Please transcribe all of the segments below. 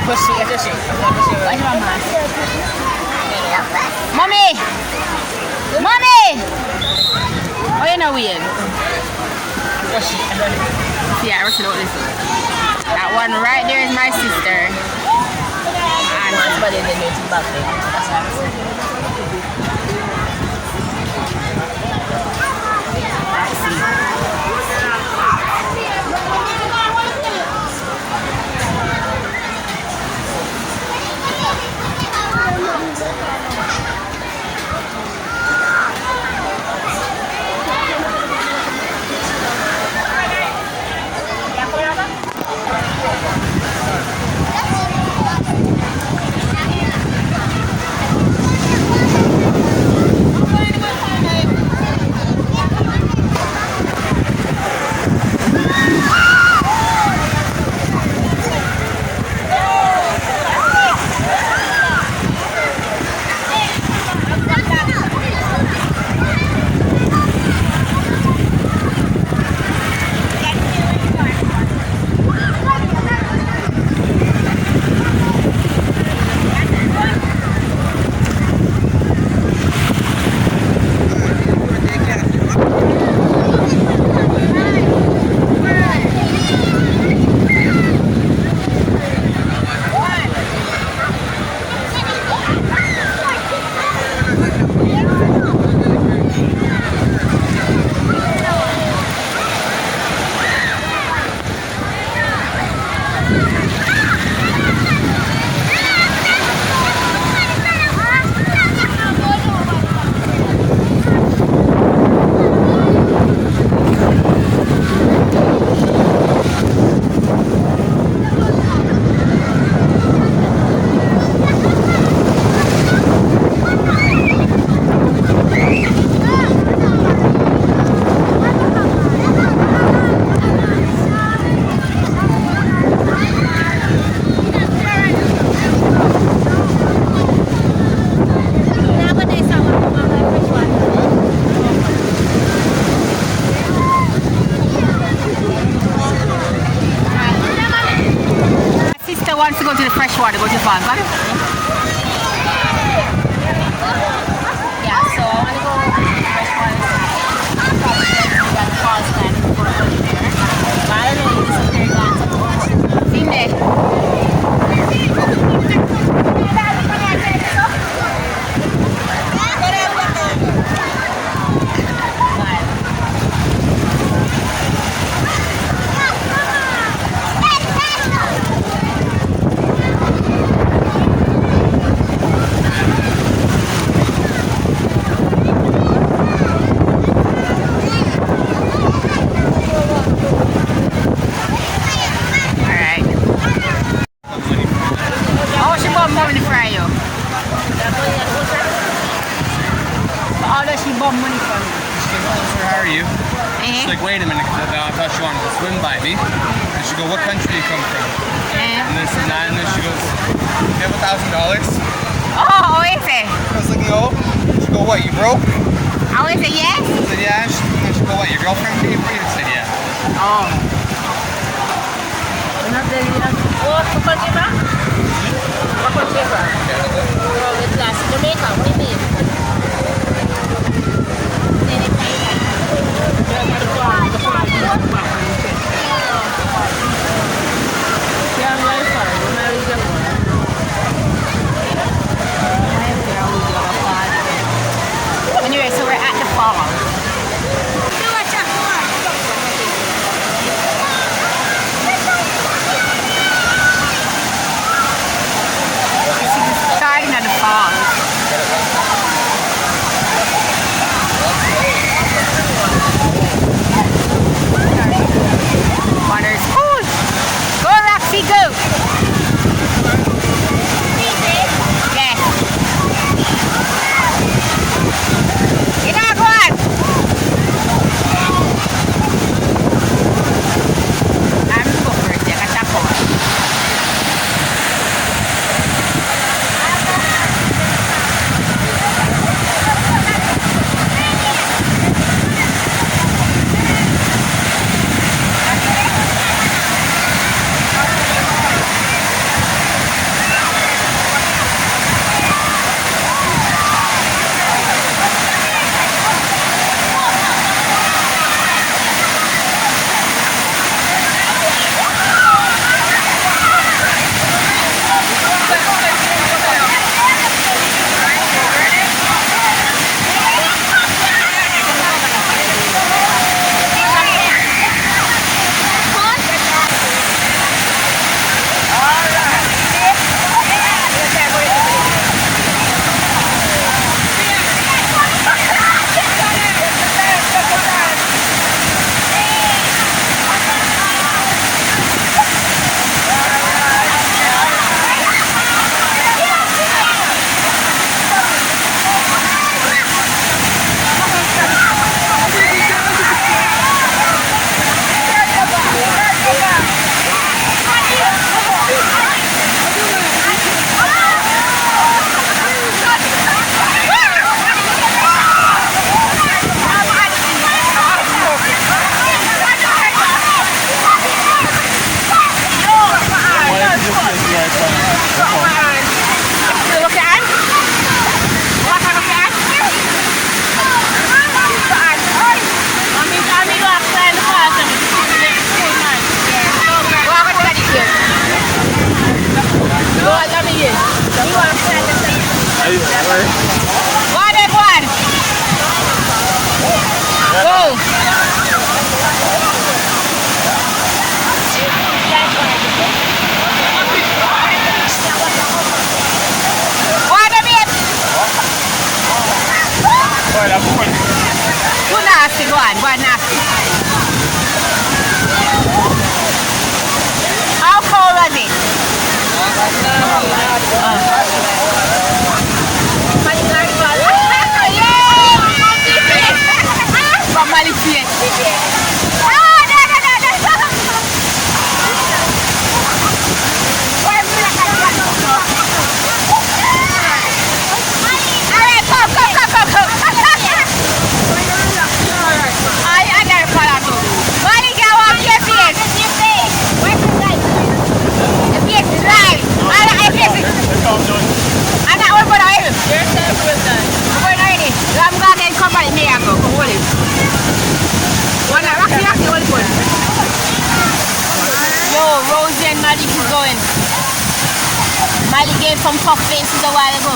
What's your mama? Mommy! Mommy! Oh, you know weird. Yeah, I reckon what this is. That one right there is my sister. And somebody in the new back there. That's what I'm saying. Let's see. Wants to go to the fresh water, go to the farm, got it? Yeah, so I want to go to the fresh water. Probably got the falls plan before I go there. But I don't know if this is very gone. See there. Like, wait a minute, I thought she wanted to swim by me. And she go, what country do you come from? And then said, nah, and then she goes, you have $1,000? Oh, is it? I was like, no. She go, what, you broke? I would say yes. I said, yeah. And she go, what, your girlfriend paid for you? I said, yeah. Oh. What country ba? What country ba? Oh, it's last Jamaica, what do you mean? Anyway, so we're at the falls. Starting at the falls. Go on, everyone. Go. Go on, babe. Too nasty, go on nasty. How cold was it? From Malifiet. Yo, Rosie and Malik is going. Malik gave some tough faces a while ago.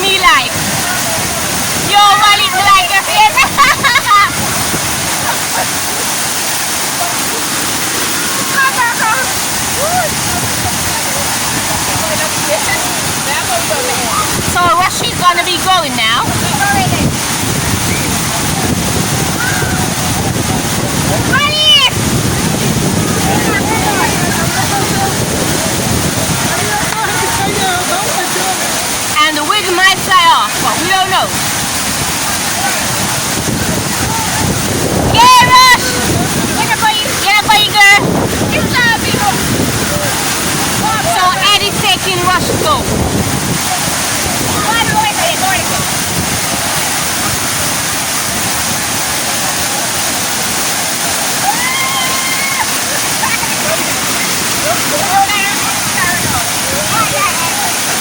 Me like, yo, Malik like your face. So Rashi's gonna be going now. Malik! And the wig might fly off, but we don't know. Yeah, Rush! Get up, girl! So Eddie's taking Rush to go.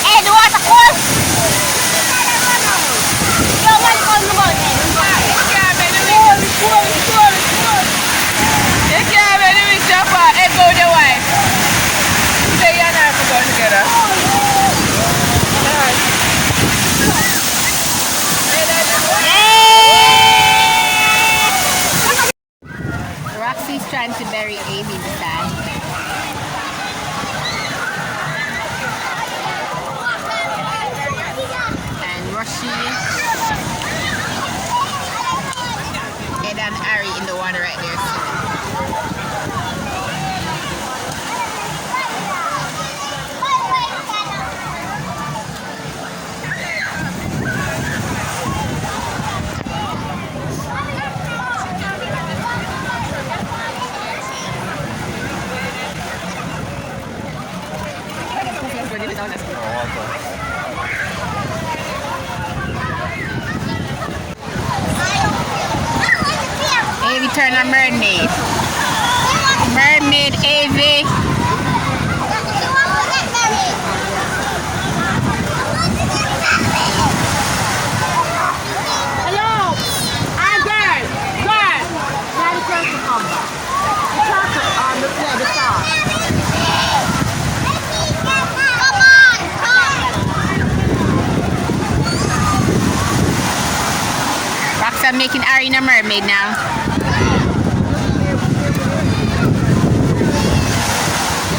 Hey, the water cold? Yo, what is on the boat? You can't really reach up and echo the wife. Say you're not going together. Roxy's trying to bury Amy in the sand. And Roshi and Ari in the water right there. Avy turned a mermaid. Mermaid Avy. Hello! Hi, girl! Girl! Now the person come back. The chocolate on the plate, the sauce. Roxanne making Ari a mermaid now.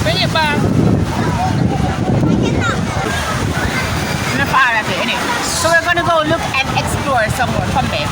Bring it back. Not far of it, anyway. So we're gonna go look and explore some more. Come babe.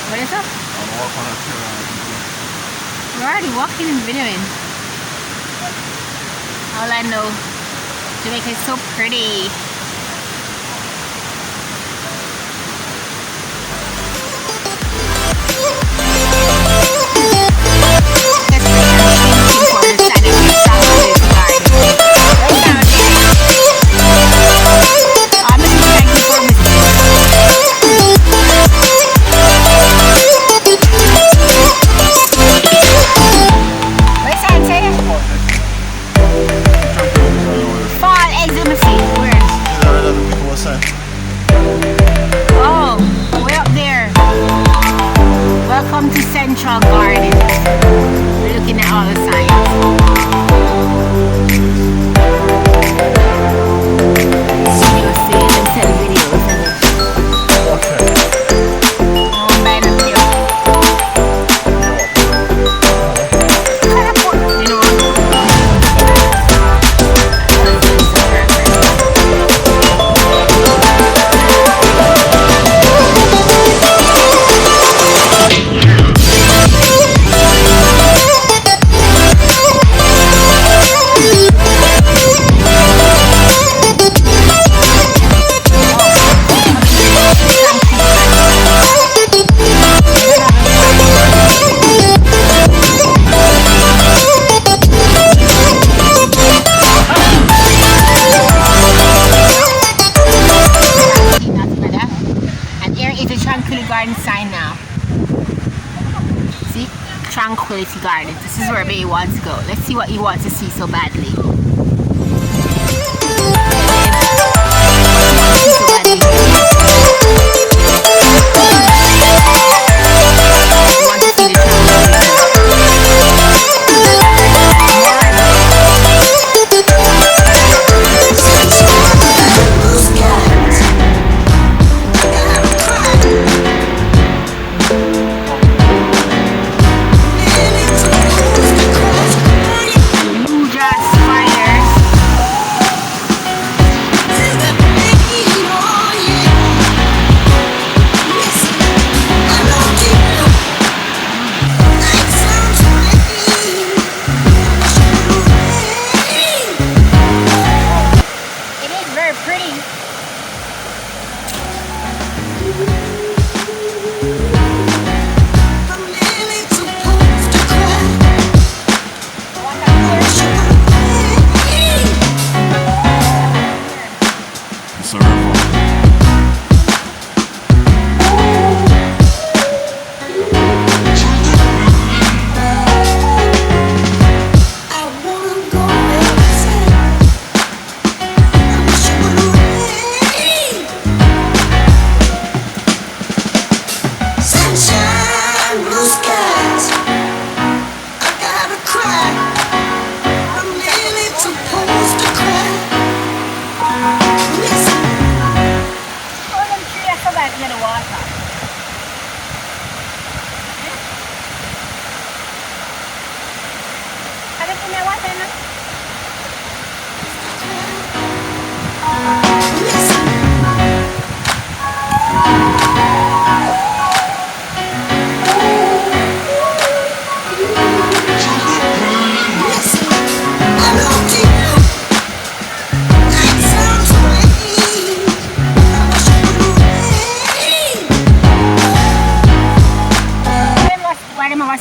What is up? I'll walk on a chair. We're already walking and videoing. All I know, Jamaica is so pretty. Welcome to Central Garden. We're looking at all the signs. You'll see them sell videos and Okay. oh, buy them here. You know Garden sign now. See? Tranquility Garden. This is where baby wants to go. Let's see what he wants to see so badly.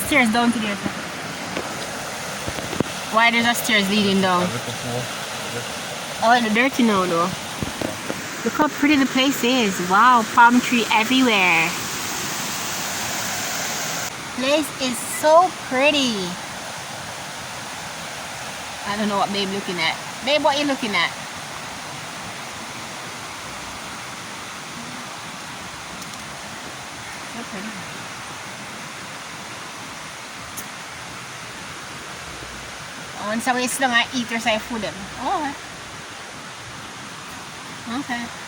Stairs down to there. Why there's a stairs leading down? Oh, the dirty now though. Look how pretty the place is. Wow, palm tree everywhere. Place is so pretty. I don't know what babe looking at. Babe, what you looking at? So pretty. Once a waste lang eat or say food. Oh, okay. Okay.